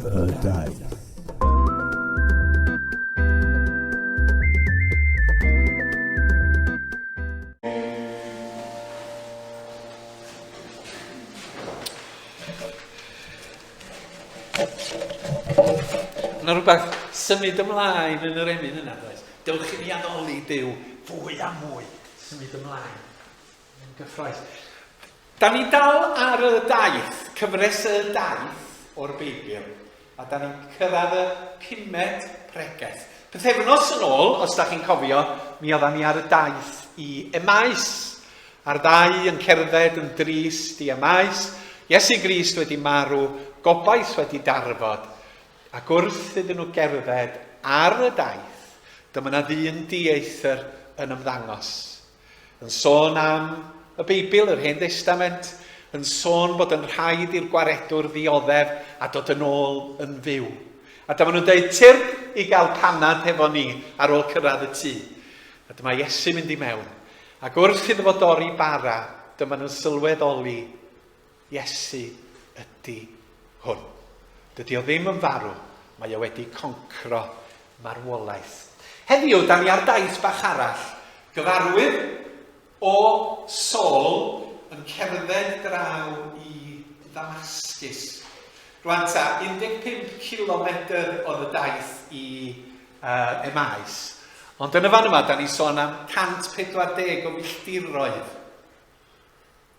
y Daith. Yna rhywbeth symud ymlaen yn yr emyn yna, does? Dewch i ni addoli Duw fwy a mwy. Symud ymlaen. Yn gyffroes. Da ni dal ar y Daith, cyfres y Daith o'r Beibl, a da ni'n cyrraedd y pumed Pregeth. Pythefnos yn ôl, os da chi'n cofio, mi oeddan ni ar y Daith i Emmaus. A'r ddau yn cerdded yn drist i Emmaus. Iesu Grist wedi marw, gobaith wedi darfod. Ac wrth iddyn nhw gerdded ar y Daith, dyma na ddyn dieithr yn ymddangos. Yn sôn am y Beibl, yr Hen Testament, yn sôn bod yn rhaid i'r gwaredwr ddioddef a dod yn ôl yn fyw. A dyma nhw'n dweud, tirp i gael panad hefo ni ar ôl cyrraedd y tŷ. A dyma Iesu mynd i mewn. Ac wrth iddo fo dorri bara, dyma nhw'n sylweddoli, Iesu ydy hwn. Dydy o ddim yn farw, mae o wedi concro marwolaeth. Heddiw, da ni ar daith bach arall, gyfarwydd o Saul yn cerdded draw i Ddamascus. Rwan ta, 15 km oedd y daith i Emmaus. Ond yn y fan yma, da ni sôn am 140 o filltiroedd.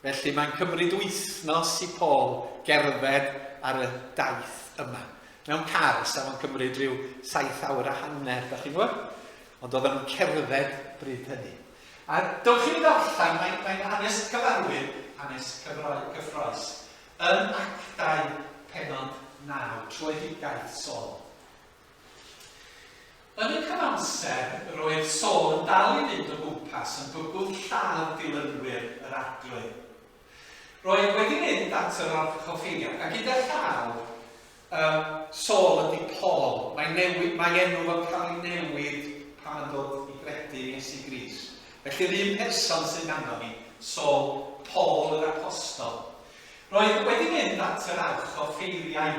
Felly mae'n cymryd wythnos i Paul gerdded ar y daith yma. Mewn car, sa'n cymryd rhyw 7 awr a hanner, da chi'n gwybod? Ond oedden nhw'n cerdded bryd hynny. A dewch i ni ddarllen, mae'n hanes cyfarwydd, hanes cyffroes, yn Actau Pennod 9, Troedigaeth Saul. Yn y cyfamser, roedd Saul yn dal i fynd o gwmpas yn bygwth lladd dilynwyr yr arglwydd. Roedd wedi mynd at yr orchoffeiniog, a gyda llaw, Saul ydy Paul. Mae enw yn cael ei newid pan yn dod i gredu Iesu Grist. Felly'r un person sy'n ganddo ni, Saul, Paul yr apostol. Roedd wedi mynd at yr orchoffeiriau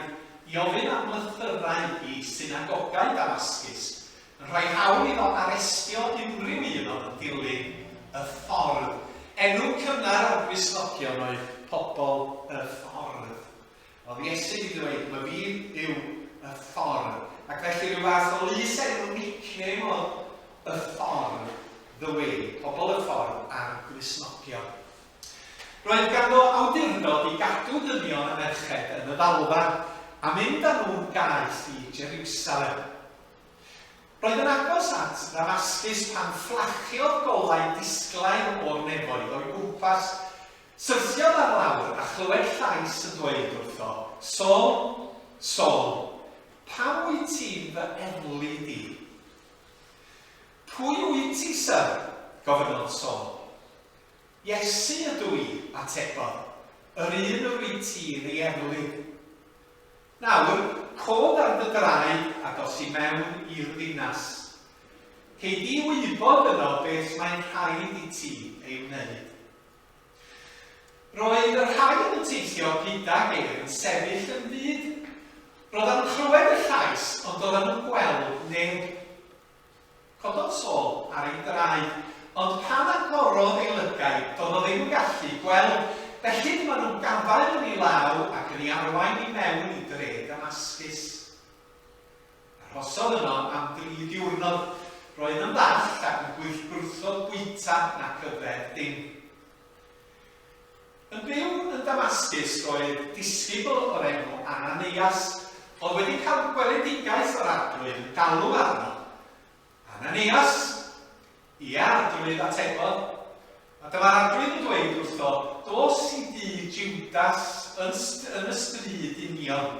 i ofyn am lythyrau i synagogau Damascus, yn rhoi hawl iddo arestio unrhyw un oedd yn dilyn y ffordd. Enw cynnar o'r Gristnogion oedd pobl y ffordd. Oedd Iesu wedi dweud, mae fi yw y ffordd. Ac felly rhyw fath o lys enw nickname oedd y ffordd, the way, pobl y ffordd a'r Gristnogion. Roedd ganddo awdurdod i gadw dynion y merched yn y ddalfa a mynd â nhw'n gaeth i Jerusalem. Roedd yn agos at Damascus pan fflachiodd golau disglaen o'r nefoedd o'i gwmpas, syrthiodd ar lawr a chlywed llais yn dweud wrtho, Saul, Saul, pam wyt ti'n fy erlu di? Pwy wyt ti, syr? Gofynodd Saul. Iesu ydw i, atebodd, yr un wyt ti'n ei erlu. Nawr, cod ar dy draed a dos i mewn i'r ddinas. Cei di wybod yno beth mae'n rhaid i ti ei wneud. Roedd yr rhaid yn teithio gydag yn sefyll yn byd. Roedd yn clywed y llais, ond doedd yn gweld neb. Cododd Saul ar ei draed, ond pan agorodd ei lygau, doedd o ddim yn gallu gweld. Felly dyma nhw'n gafael yn ei law ac yn ei arwain i mewn i dre Damascus. Arhosodd yno am 3 diwrnod, roedd yn ddall ac yn gwrthod bwyta nac yfed dim. Yn byw yn Damascus roedd disgybl o'r enw Ananias, oedd wedi cael gweledigaeth o'r arglwydd yn galw arno. Ananias, ia, arglwydd atebodd. A dyma'r arglwydd yn dweud wrtho, dos i di Judas yn y stryd union,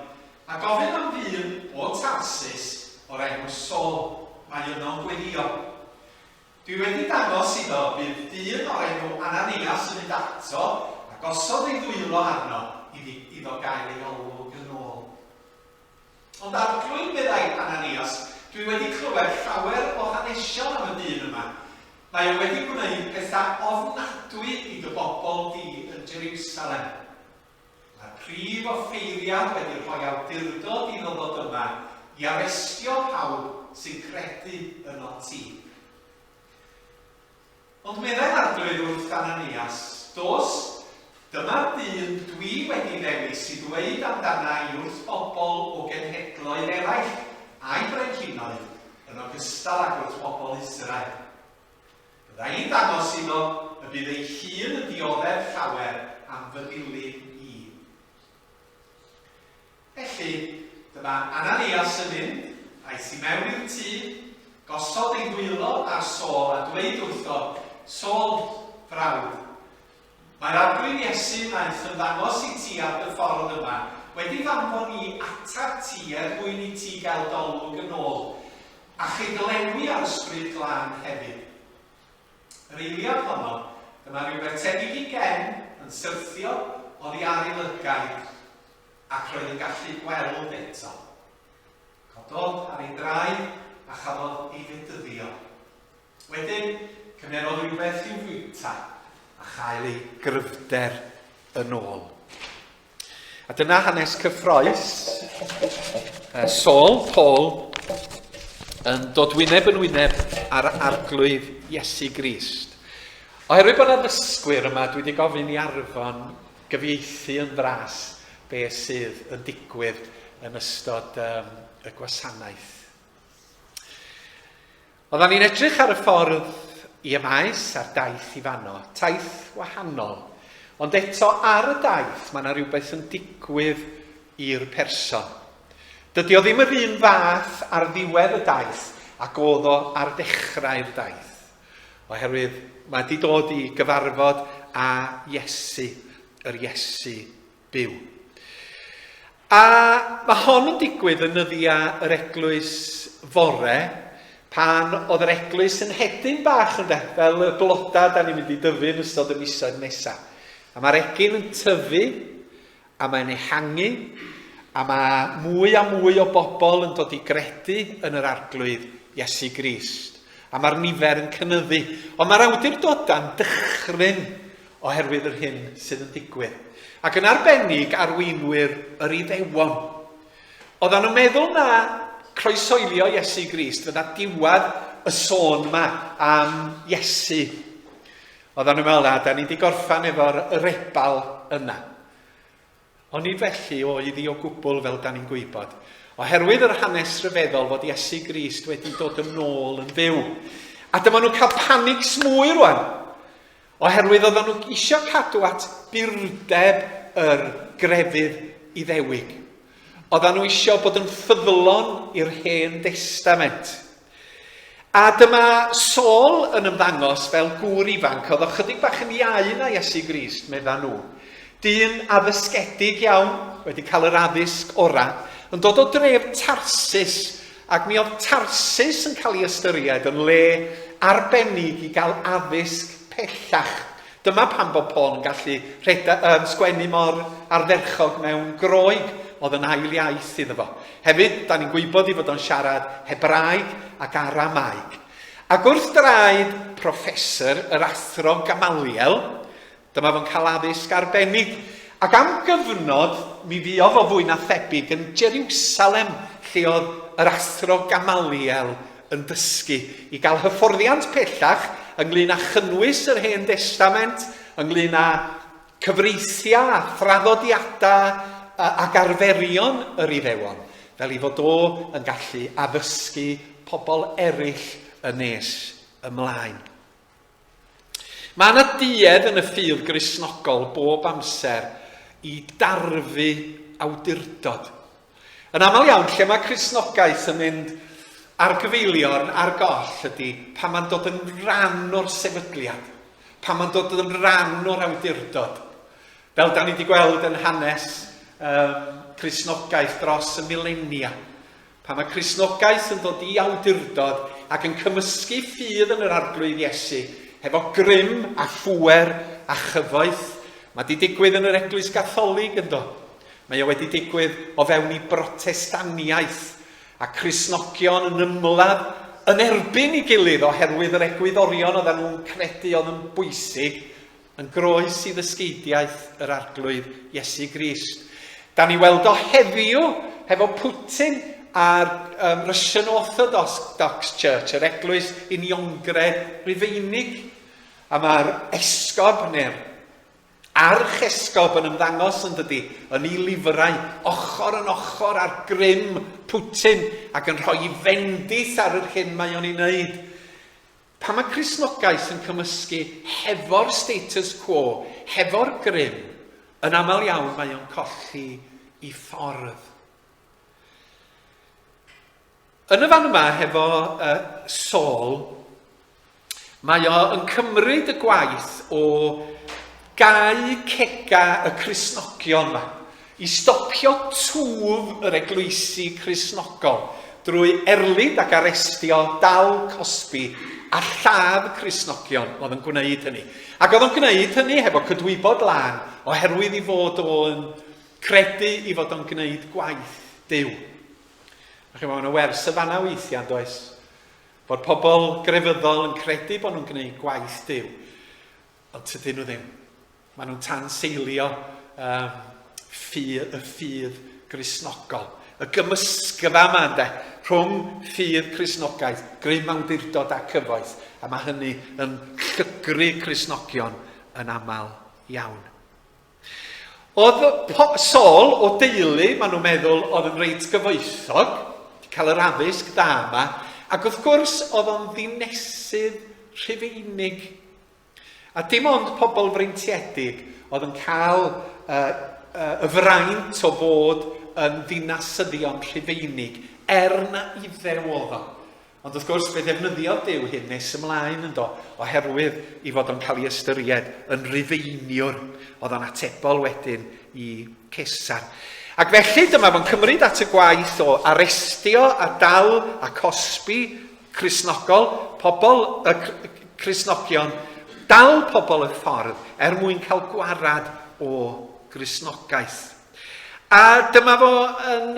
a gofyn am ddyn o Tarsus o'r enw Saul, mae yno'n gweddio. Dwi wedi dangos iddo bydd dyn o'r enw Ananias yn mynd ato, a gosod ei ddwylo arno iddo gael ei olwg yn ôl. Ond arglwydd meddai Ananias, dwi wedi clywed llawer o hanesion am y dyn yma. Mae o wedi gwneud pethau ofnadwy i dy bobl di yn Jerusalem. Mae'r prif offeiriad wedi rhoi awdurdod i ddod yma i arestio pawb sy'n credu yno ti. Ond meddai'r arglwydd wrth Ananias, dos, dyma'r dyn dwi wedi ddewis i ddweud amdana i wrth bobl o genhedloedd eraill a'i brenhinoedd yn ogystal ag wrth bobl Israel. Bydda i'n dangos iddo y bydd ei hun yn dioddef llawer am fy dilyn i. Felly, dyma Ananias yn mynd, aeth i mewn i'r tŷ, gosod ei dwylo ar Saul a dweud wrtho, Saul, frawd, mae'r arglwydd Iesu wnaeth yn ddangos i ti ar y ffordd yma, wedi fanfon ni atab ti mwyn i ti gael dolwg yn ôl, a chydlenwi ar ysbryd glân hefyd. Yr eiliad honno, dyma rhywbeth tebyg i gen yn syrthio oddi ar ei lygaid, ac roedd yn gallu gweld eto. Cododd ar ei draed a chafodd ei fydyddio. Wedyn, cymerodd rhywbeth i'w fwyta a chael ei gryfder yn ôl. A dyna hanes cyffroes Saul, Paul, yn dod wyneb yn wyneb ar arglwydd Iesu Grist. Oherwydd bod yna ddysgwyr yma, dwi wedi gofyn i Arfon gyfieithu yn fras be sydd yn digwydd yn ystod y gwasanaeth. Oeddan ni'n edrych ar y ffordd i ymais a'r daith i fanno, taith wahanol. Ond eto ar y daith, mae yna rhywbeth yn digwydd i'r person. Dydy o ddim yr un fath ar ddiwedd y daith ac oedd o ar dechrau'r daith. Oherwydd mae wedi dod i gyfarfod â Iesu, yr Iesu byw. A mae hon yn digwydd yn nyddiau yr eglwys fore, pan oedd yr eglwys yn hedyn bach yn fel y bloda da ni'n mynd i dyfu yn ystod y misoedd nesaf. A mae'r egin yn tyfu, a mae'n ehangu, a mae mwy a mwy o bobl yn dod i gredu yn yr arglwydd Iesu Grist. A mae'r nifer yn cynyddu. Ond mae'r awdurdoda'n dychryn oherwydd yr hyn sydd yn digwydd. Ac yn arbennig arweinwyr yr Iddewon. Oedden nhw'n meddwl na croesoelio Iesu Grist fydda diwad y sôn yma am Iesu. Oedden nhw'n meddwl, da ni wedi gorffan efo'r rebal yna. Ond nid felly oedd hi o gwbl fel da ni'n gwybod. Oherwydd yr hanes rhyfeddol fod Iesu Grist wedi dod yn ôl yn fyw. A dyma nhw'n cael panig smwy rwan. Oherwydd oedden nhw eisiau cadw at burdeb yr grefydd Iddewig. Oedden nhw eisiau bod yn ffyddlon i'r Hen Testament. A dyma Saul yn ymddangos fel gŵr ifanc, oedd o chydig bach yn iau na Iesu Grist, meddwl nhw. Dyn addysgedig iawn, wedi cael yr addysg ora, yn dod o dref Tarsus, ac mi oedd Tarsus yn cael ei ystyried yn le arbennig i gael addysg pellach. Dyma pan bod Paul yn gallu sgwennu mor ardderchog mewn Groeg, oedd yn ail iaith iddo fo. Hefyd, da ni'n gwybod i fod o'n siarad Hebraeg ac Aramaeg. Ac wrth draed profesor, yr athro Gamaliel, dyma fo'n cael addysg arbennig. Ac am gyfnod, mi fuodd o fwy na thebyg yn Jerusalem, lle oedd yr athro Gamaliel yn dysgu i gael hyfforddiant pellach ynglŷn â chynnwys yr Hen Testament, ynglŷn â cyfreithiau a thraddodiadau ac arferion yr Iddewon, fel i fod o yn gallu addysgu pobl eraill y nes ymlaen. Mae yna duedd yn y ffydd Gristnogol bob amser i darfu awdurdod. Yn aml iawn, lle mae Cristnogaeth yn mynd ar gyfeilion ar goll ydy pan mae'n dod yn ran o'r sefydliad, pan mae'n dod yn ran o'r awdurdod. Fel da ni wedi gweld yn hanes Cristnogaeth dros y milenia. Pan mae Cristnogaeth yn dod i awdurdod ac yn cymysgu ffydd yn yr arglwydd Iesu, hefo grym a phwer a chyfoeth. Mae wedi digwydd yn yr Eglwys Gatholig yndo. Mae o wedi digwydd o fewn i Brotestaniaeth a Cristnogion yn ymladd yn erbyn i gilydd oherwydd yr egwyddorion oedden nhw'n credu oedd yn bwysig yn groes i ddysgeidiaeth yr arglwydd Iesu Grist. Da ni weld o heddiw hefo Putin a'r Russian Orthodox Church, yr eglwys Uniongre Rufeinig. A mae'r esgob neu'r archesgob yn ymddangos yn dydy yn ei lifrau ochr yn ochr ar grym Putin ac yn rhoi fendith ar yr hyn mae o'n ei wneud. Pa mae Cristnogaeth yn cymysgu hefo'r status quo, hefo'r grym, yn aml iawn mae o'n colli i ffordd. Yn y fan yma hefo Saul, mae o yn cymryd y gwaith o gau cega y Cristnogion yma i stopio twf yr eglwysi Cristnogol drwy erlyd ac arestio Dal Cosby a lladd Cristnogion oedd yn gwneud hynny. Ac oedd yn gwneud hynny hefo cydwybod lan oherwydd i fod o'n credu i fod o'n gwneud gwaith Duw. Ac mae yna wers y fanna weithiau, does? Bod pobl grefyddol yn credu bod nhw'n gwneud gwaith Duw. Ond tydyn nhw ddim. Maen nhw'n tanseilio y ffydd Cristnogol. Y gymysgfa yma ynde, rhwng ffydd Cristnogaeth, grym awdurdod a cyfoeth. A mae hynny yn llygru Cristnogion yn aml iawn. Oedd Saul o deulu, maen nhw'n meddwl, oedd yn reit gyfoethog, cael yr addysg da yma, ac wrth gwrs oedd o'n ddinesydd Rhufeinig. A dim ond pobl freintiedig oedd yn cael y fraint o fod yn ddinasyddion Rhufeinig, na iddew oedd o. Ond wrth gwrs fe ddefnyddio Duw hyn nes ymlaen yn do, oherwydd i fod o'n cael ei ystyried yn Rhufeiniwr. Oedd o'n atebol wedyn i Cesar. Ac felly dyma fo'n cymryd at y gwaith o arestio a Dal a Cosby Cristnogol, pobl y Cristnogion, dal pobl y ffordd mwyn cael gwarad o Cristnogaeth. A dyma fo yn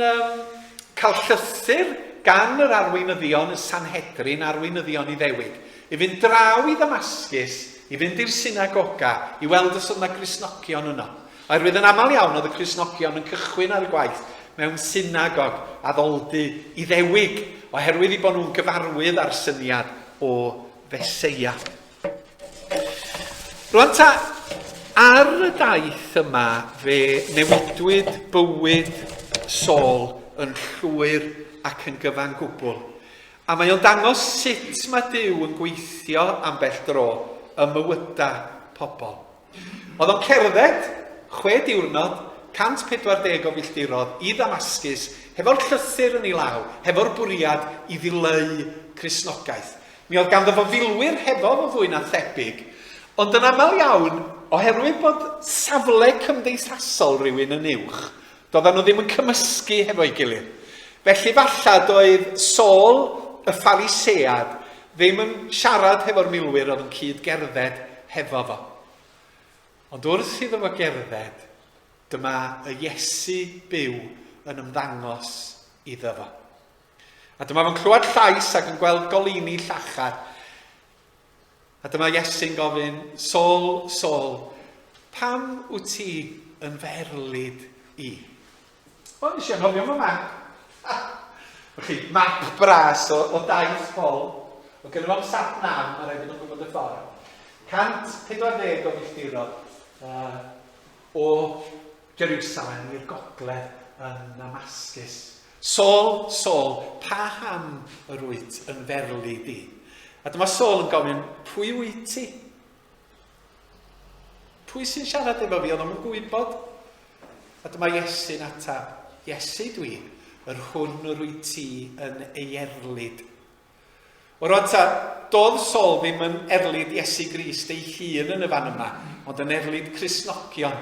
cael llythyr gan yr arweinyddion, y Sanhedrin, arweinyddion Iddewig, i fynd draw i Ddamascus, i fynd i'r synagoga, i weld os yna Cristnogion yno. Oherwydd yn aml iawn oedd y Cristnogion yn cychwyn ar y gwaith mewn synagog addoldy Iddewig, oherwydd i bod nhw'n gyfarwydd ar syniad o Feseia. Rwan ta, ar y daith yma fe newidwyd bywyd Saul yn llwyr ac yn gyfan gwbl. A mae o'n dangos sut mae Duw yn gweithio ambell dro y mywydau pobl. Oedd o'n cerdded 6 diwrnod, 140 o filltirodd i Ddamascus, hefo'r llythyr yn ei law, hefo'r bwriad i ddileu Cristnogaeth. Mi oedd ganddo fo filwyr hefo fo fwy na thebyg, ond yn aml iawn, oherwydd bod safle cymdeithasol rhywun yn uwch, doedden nhw ddim yn cymysgu hefo'i gilydd. Felly falla doedd Saul, y Pharisead, ddim yn siarad hefo'r milwyr oedd yn cyd gerdded hefo fo. Ond wrth iddo fo gerdded, dyma y Iesu byw yn ymddangos iddo fo. A dyma fo'n clywed llais ac yn gweld golini llachar. A dyma Iesu'n gofyn, Saul, Saul, pam wyt ti yn ferlyd i? O, nes i'n hofio fo map. Map bras o Daith Paul. O gynnu fo'n sat nam, a rhaid yn gwybod y ffordd. 140 o filltirodd o Jerusalem i'r gogledd yn Damascus. Saul, Saul, pa ham yr wyt yn ferlu di? A dyma Saul yn gofyn, pwy wyt ti? Pwy sy'n siarad efo fi? Oedd o'n gwybod? A dyma Iesu'n atab, Iesu dwi, yr hwn yr wyt ti yn ei erlyd. O rwan ta, doedd Saul ddim yn erlyd Iesu Grist ei hun yn y fan yma, ond yn erlyd Cristnogion.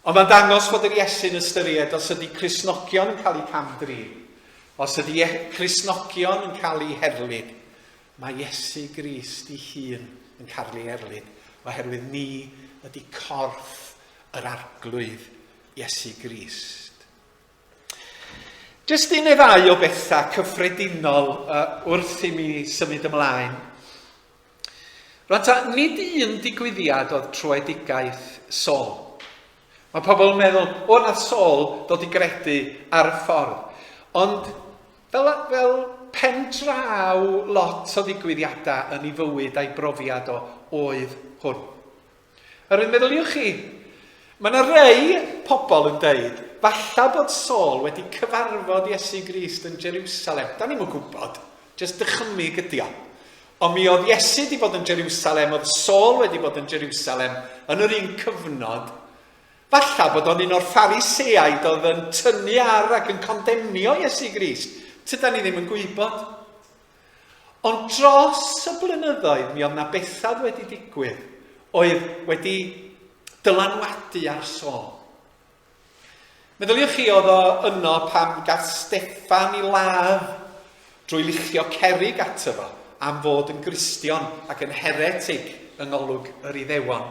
Ond mae'n dangos fod yr Iesu'n ystyried os ydy Cristnogion yn cael eu camdrin, os ydy Cristnogion yn cael eu herlyd, mae Iesu Grist ei hun yn cael ei erlyd, oherwydd ni ydy corff yr arglwydd Iesu Grist. Jyst un neu ddau o bethau cyffredinol wrth i mi symud ymlaen. Rwan ta, nid un digwyddiad oedd troedigaeth Saul. Mae pobl yn meddwl, o na Saul dod i gredu ar y ffordd. Ond fel pen draw lot o ddigwyddiadau yn ei fywyd a'i brofiad o oedd hwn. Yr un meddyliwch chi, mae yna rei pobl yn deud, falla bod Saul wedi cyfarfod Iesu Grist yn Jerusalem. Da ni'n gwybod, jyst dychymig ydi o. Ond mi oedd Iesu wedi bod yn Jerusalem, oedd Saul wedi bod yn Jerusalem yn yr un cyfnod. Falla bod o'n un o'r Phariseaid oedd yn tynnu ar ac yn condemnio Iesu Grist. Tyda ni ddim yn gwybod. Ond dros y blynyddoedd, mi oedd na bethau wedi digwydd, oedd wedi dylanwadu ar Saul. Meddyliwch chi oedd o yno pam gath Steffan i ladd drwy luchio cerig ato fo am fod yn Gristion ac yn heretig yng ngolwg yr Iddewon.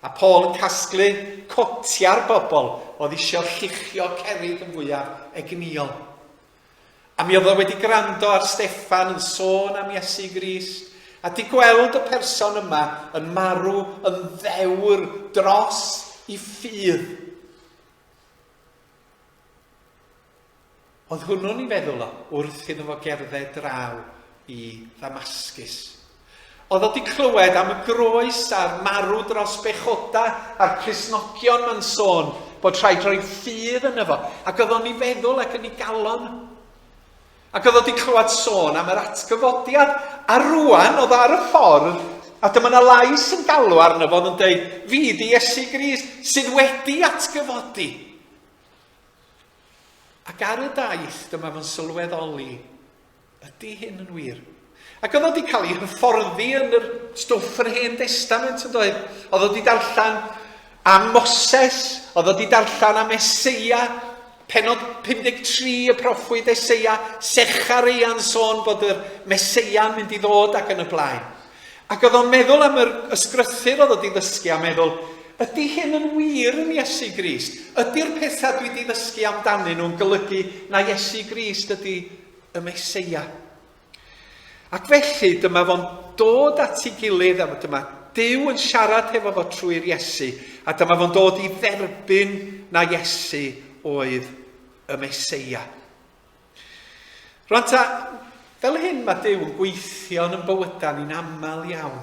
A Paul yn casglu cotia'r bobl oedd eisiau lluchio cerig yn fwyaf egnïol. A mi oedd o wedi gwrando ar Steffan yn sôn am Iesu Grist, a di gweld y person yma yn marw yn ddewr dros i ffydd. Oedd hwnnw'n ei feddwl o wrth iddo fo gerdded draw i Ddamascus. Oedd o wedi clywed am y groes a'r marw dros bechoda a'r Cristnogion ma'n sôn bod rhaid rhoi ffydd yno fo. Ac oedd o'n ei feddwl ac yn ei galon. Ac oedd o wedi clywed sôn am yr atgyfodiad. A rwan oedd ar y ffordd, a dyma yna lais yn galw arno fo yn dweud, fi di Iesu Grist sydd wedi atgyfodi. Ac ar y daith dyma fo'n sylweddoli, ydy hyn yn wir? Ac oedd o wedi cael ei hyfforddi yn yr stwff yr Hen Testament yn dweud. Oedd o wedi darllen am Moses, oedd o wedi darllen am Eseia, penod 53 y proffwyd Eseia, Secharia'n sôn bod yr Meseia'n mynd i ddod ac yn y blaen. Ac oedd o'n meddwl am yr ysgrythyr oedd o wedi ddysgu a meddwl, ydy hyn yn wir yn Iesu Grist? Ydy'r pethau dwi wedi ddysgu amdanyn nhw'n golygu na Iesu Grist ydy y Meseia? Ac felly dyma fo'n dod at ei gilydd, a dyma Duw yn siarad hefo fo trwy'r Iesu, a dyma fo'n dod i dderbyn na Iesu oedd y Meseia. Rwan ta, fel hyn mae Duw yn gweithio yn bywydau ni'n aml iawn.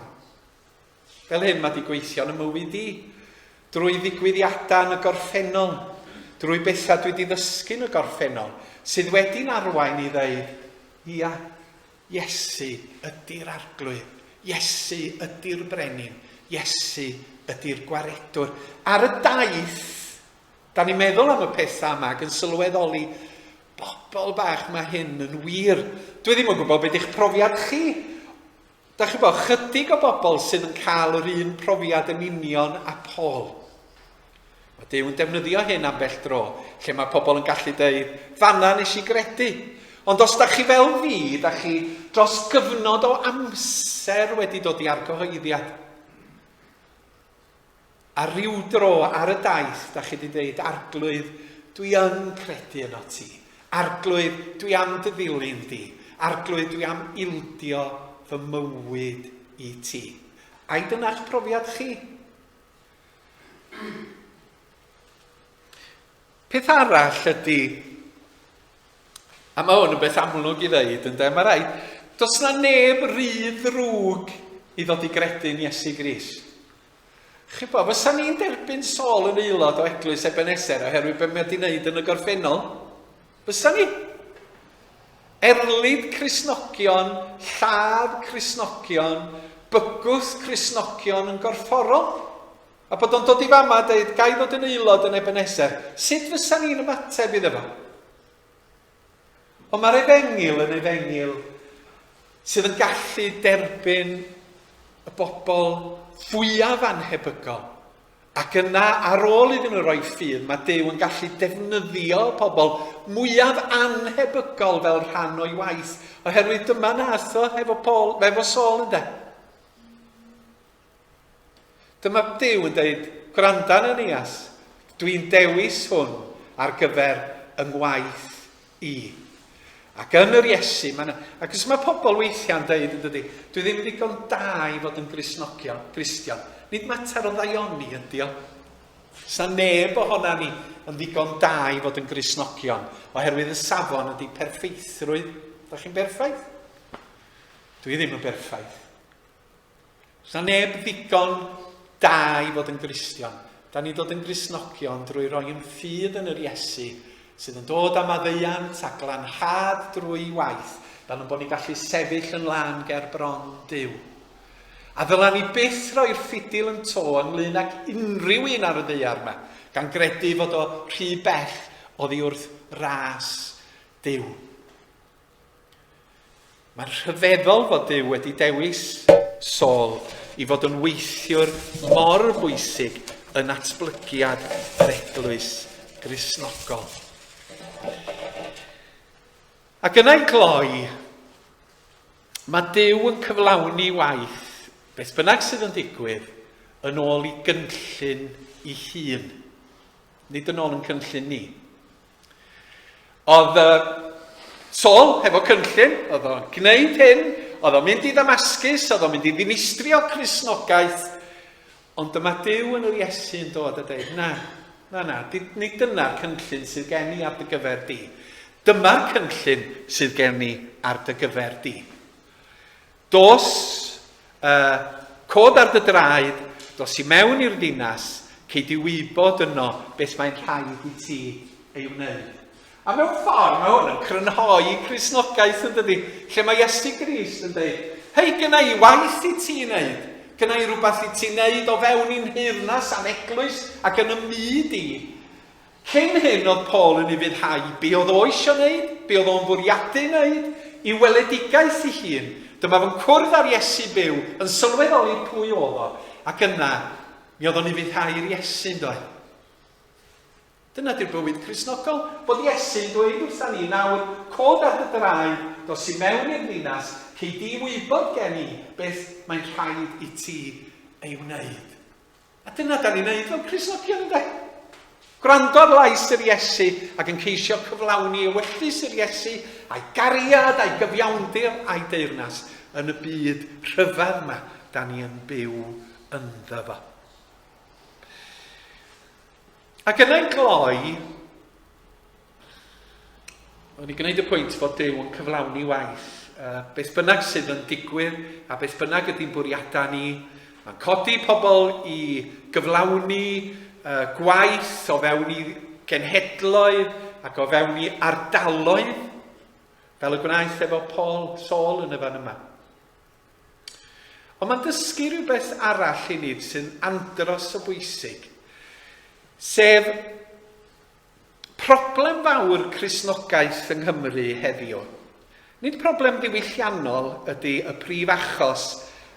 Fel hyn mae di gweithio yn y mywyd i, drwy ddigwyddiadau yn y gorffennol, drwy bethau dwi wedi ddysgu yn y gorffennol, sydd wedi'n arwain i ddeud, ia, Iesu ydy'r arglwydd, Iesu ydy'r brenin, Iesu ydy'r gwaredwr. Ar y daith, da ni'n meddwl am y pethau yma ac yn sylweddoli, bobl bach mae hyn yn wir. Dwi ddim yn gwybod beth eich profiad chi. Da chi bod, chydig o bobl sydd yn cael yr un profiad yn union a Paul. Mae Duw yn defnyddio hyn am bell dro, lle mae pobl yn gallu dweud, fanna nes i gredu. Ond os da chi fel fi, da chi dros gyfnod o amser wedi dod i argyhoeddiad. A ryw dro ar y daith, da chi wedi dweud, arglwydd, dwi yn credu yno ti. Arglwydd, dwi am dy ddilyn di. Arglwydd, dwi am ildio fy mywyd i ti. A dyna'ch profiad chi? Peth arall ydy, a mae hwn yn beth amlwg i ddeud, ynddo? Mae rhaid, does na neb rhy ddrwg i ddod i gredu yn Iesu Grist. Chi bo, fysa ni'n derbyn Saul yn aelod o Eglwys Ebeneser oherwydd be mae wedi wneud yn y gorffennol? Fysa ni? Erlyd Cristnogion, lladd Cristnogion, bygwth Cristnogion yn gorfforol. A bod o'n dod i fama a dweud, gai ddod yn aelod yn Ebeneser, sut fysa ni'n ymateb iddo fo? Ond mae'r efengil yn efengil sydd yn gallu derbyn y bobl fwyaf anhebygol. Ac yna, ar ôl iddyn nhw roi ffydd, mae Duw yn gallu defnyddio pobl mwyaf anhebygol fel rhan o'i waith. Oherwydd dyma nath o efo Saul ynde. Dyma Duw yn dweud, gwranda Ananias, dwi'n dewis hwn ar gyfer yng ngwaith i. Ac yn yr Iesu, ac os mae pobl weithiau'n dweud yn dydy, dwi ddim yn digon da i fod yn Gristion. Nid mater o ddaioni ydi o. Sa neb ohona ni yn ddigon da i fod yn Grisnogion, oherwydd y safon ydi perffeithrwydd. Da chi'n berffaith? Dwi ddim yn berffaith. Sa neb ddigon da i fod yn Gristion. Da ni dod yn Grisnogion drwy roi yn ffydd yn yr Iesu, sydd yn dod am addeiant a glanhad drwy waith, fel yn bod ni gallu sefyll yn lan ger bron Duw. A ddyla ni byth roi'r ffidil yn to ynglyn ag unrhyw un ar y ddeiar yma, gan gredu fod o rhy bell oddi wrth ras Duw. Mae'n rhyfeddol fod Duw wedi dewis Saul i fod yn weithiwr mor bwysig yn atblygiad yr eglwys Gristnogol. Ac yna'i gloi, mae Duw yn cyflawni waith, beth bynnag sydd yn digwydd, yn ôl i gynllun ei hun. Nid yn ôl yn cynllun ni. Oedd Saul hefo cynllun, oedd o'n gwneud hyn, oedd o'n mynd i Ddamascus, oedd o'n mynd i ddinistrio Cristnogaeth, ond dyma Duw yn yr Iesu yn dod a dweud, na, nid dyna'r cynllun sydd gen i ar dy gyfer di. Dyma'r cynllun sydd gen i ar dy gyfer di. Dos cod ar dy draed, dos i mewn i'r ddinas, cei di wybod yno beth mae'n rhaid i ti ei wneud. A mewn ffordd, mae hwn yn crynhoi Cristnogaeth yn dydi, lle mae Iesu Grist yn dweud, hei, gyna i waith i ti wneud, gyna i rhywbeth i ti wneud o fewn i'n hirnas a'n eglwys ac yn y myd i. Cyn hyn oedd Paul yn ei fyddhau, be oedd o eisiau wneud, be oedd o'n bwriadu wneud, i weledigaeth ei hun. Dyma fo'n cwrdd ar Iesu byw, yn sylweddoli pwy oedd o, ac yna, mi oedd o'n ei fyddhau'r Iesu'n dweud. Dyna di'r bywyd Cristnogol, bod Iesu'n dweud wrthyn ni nawr, cod ar dy draed, dos i mewn i'r ddinas, cei di wybod gen i beth mae'n rhaid i ti ei wneud. A dyna da ni'n wneud fel Cristnogion yn dweud. Gwrando ar lais yr Iesu ac yn ceisio cyflawni ewyllus yr Iesu a'i gariad, a'i gyfiawnder, a'i deyrnas yn y byd rhyfedd yma da ni yn byw ynddo fo. Ac yna'n gloi, o'n i gwneud y pwynt fod Duw yn cyflawni waith. Beth bynnag sydd yn digwydd a beth bynnag ydy'n bwriadau ni. Mae'n codi pobl i gyflawni gwaith o fewn i genhedloedd ac o fewn i ardaloedd, fel y gwnaeth efo Saul yn y fan yma. Ond mae'n dysgu rhywbeth arall i ni sy'n andros o bwysig, sef problem fawr Cristnogaeth yng Nghymru heddiw. Nid problem diwylliannol ydy y prif achos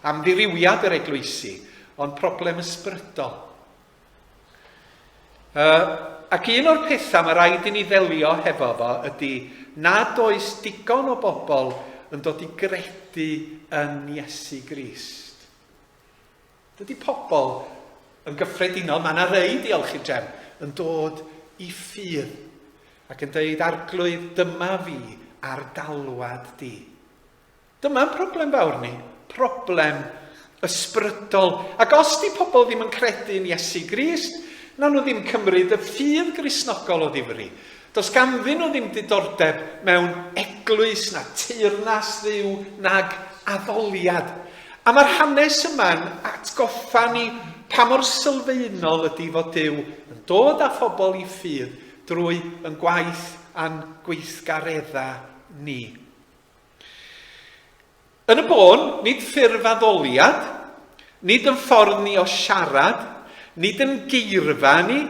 am ddirywiad yr eglwysi, ond problem ysbrydol. Ac un o'r pethau mae rhaid i ni ddelio hefo fo ydy nad oes digon o bobl yn dod i gredu yn Iesu Grist. Dydy pobl yn gyffredinol, mae yna rei, diolch i Jem, yn dod i ffydd ac yn dweud arglwydd, dyma fi ardalwad di. Dyma'n problem fawr ni, problem ysbrydol. Ac os di pobl ddim yn credu yn Iesu Grist, na nhw ddim cymryd y ffydd Gristnogol o ddifri. Does ganddyn nhw ddim diddordeb mewn eglwys na teyrnas Dduw nag addoliad. A mae'r hanes yma'n atgoffa ni pa mor sylfaenol ydy fod Duw yn dod â phobl i ffydd drwy yn gwaith a'n gweithgareddau ni. Yn y bôn, nid ffurf addoliad, nid yn ffordd ni o siarad, nid yn geirfa ni,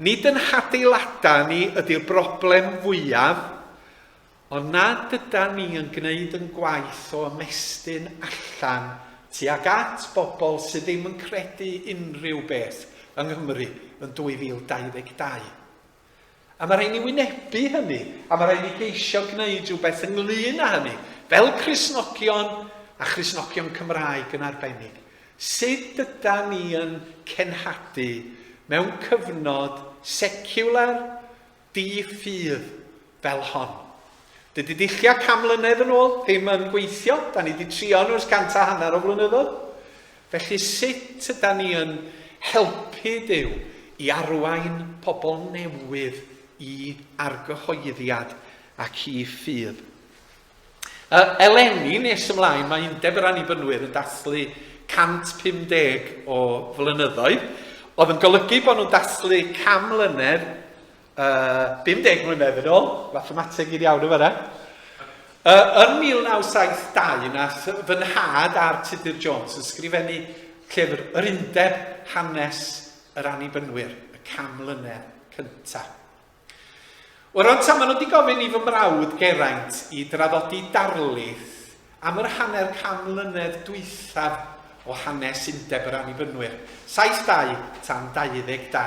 nid yn hadeiladau ni ydy'r broblem fwyaf, ond nad yda ni yn gwneud yn gwaith o ymestyn allan tuag at bobl sydd ddim yn credu unrhyw beth yng Nghymru yn 2022. A mae rhaid ni wynebu hynny, a mae rhaid ni geisio gwneud rhywbeth ynglyn â hynny, fel Cristnogion a Christnogion Cymraeg yn arbennig. Sut yda ni yn cenhadu mewn cyfnod seciwlar, di-ffydd fel hon? Dydy dullia cam mlynedd yn ôl ddim yn gweithio. Da ni wedi trio nhw ers 150 o flynyddoedd. Felly sut ydyn ni yn helpu Duw i arwain pobl newydd i argyhoeddiad ac i ffydd? Eleni nes ymlaen, mae Undeb yr Annibynwyr yn dathlu 150 o flynyddoedd, oedd yn golygu bod nhw'n dathlu 100 mlynedd, 50 mlynedd yn ôl, mathemateg i'r iawn yma. Yn 1972, nath fy nhad Tudur Jones yn sgrifennu llyfr Yr Undeb Hanes yr Annibynwyr, y 100 mlynedd cyntaf. Wrth ta, maen nhw wedi gofyn i fy mrawd Geraint i draddodi darlith am yr hanner 100 mlynedd dwythaf o hanes Undeb yr Annibynwyr. 72 tan 22.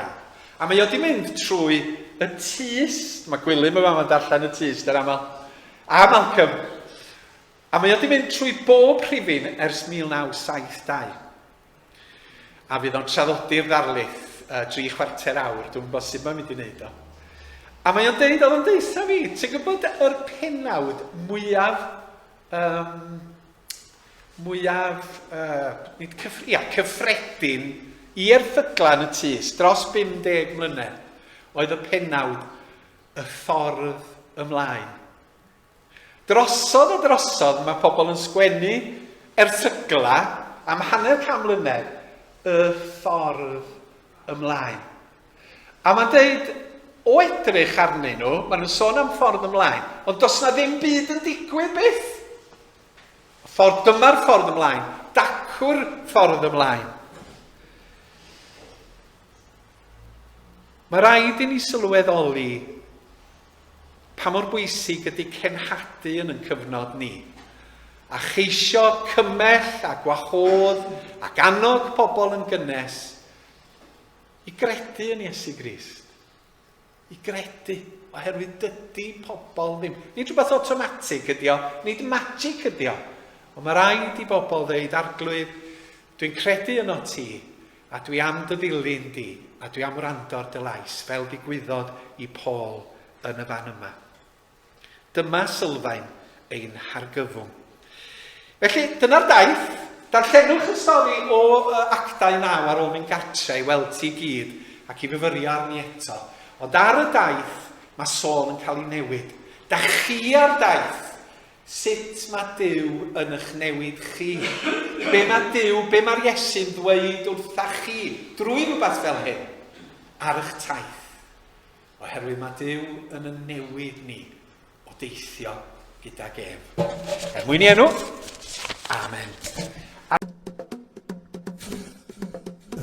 A mae o wedi mynd trwy y tyst, mae Gwilym yma yn darllen y tyst yr aml, a Malcolm. A mae o wedi mynd trwy bob rhifin ers 1972. A fydd o'n traddodi'r darlith 3 chwarter awr, dwi'n gwybod sut mae'n mynd i wneud o. A mae o'n deud, oedd o'n deitha fi, ti'n gwybod yr pennawd cyffredin i erthyglan y tys dros 50 mlynedd, oedd y pennawd Y Ffordd Ymlaen. Drosodd a drosodd mae pobl yn sgwennu erthygla am hanner 100 mlynedd Y Ffordd Ymlaen. A mae'n deud, o edrych arnyn nhw, maen nhw'n sôn am ffordd ymlaen, ond does na ddim byd yn digwydd byth. Dyma'r ffordd ymlaen, dacwr ffordd ymlaen. Mae rhaid i ni sylweddoli pa mor bwysig ydy cenhadu yn cyfnod ni, a cheisio cymell a gwahodd ac annog pobl yn gynnes i gredu yn Iesu Grist. I gredu, oherwydd dydy pobl ddim. Nid rhywbeth automatig ydi o, nid magic ydi o. Ond mae rhaid i bobl ddeud arglwydd, dwi'n credu yno ti, a dwi am dy ddilyn di, a dwi am wrando'r dy lais, fel digwyddodd i Paul yn y fan yma. Dyma sylfaen ein hargyfwng. Felly, dyna'r daith. Darllenwch y stori o Actau 9 ar ôl mynd gartre i weld ti gyd ac i fyfyrio arni eto. Ond ar y daith, mae Saul yn cael ei newid. Da chi ar daith, sut mae Duw yn eich newid chi? Be mae'r Iesu'n dweud wrtha chi drwy rhywbeth fel hyn ar eich taith? Oherwydd mae Duw yn y newid ni o deithio gydag ef. Mwyn i enw. Amen.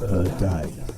Y Daith.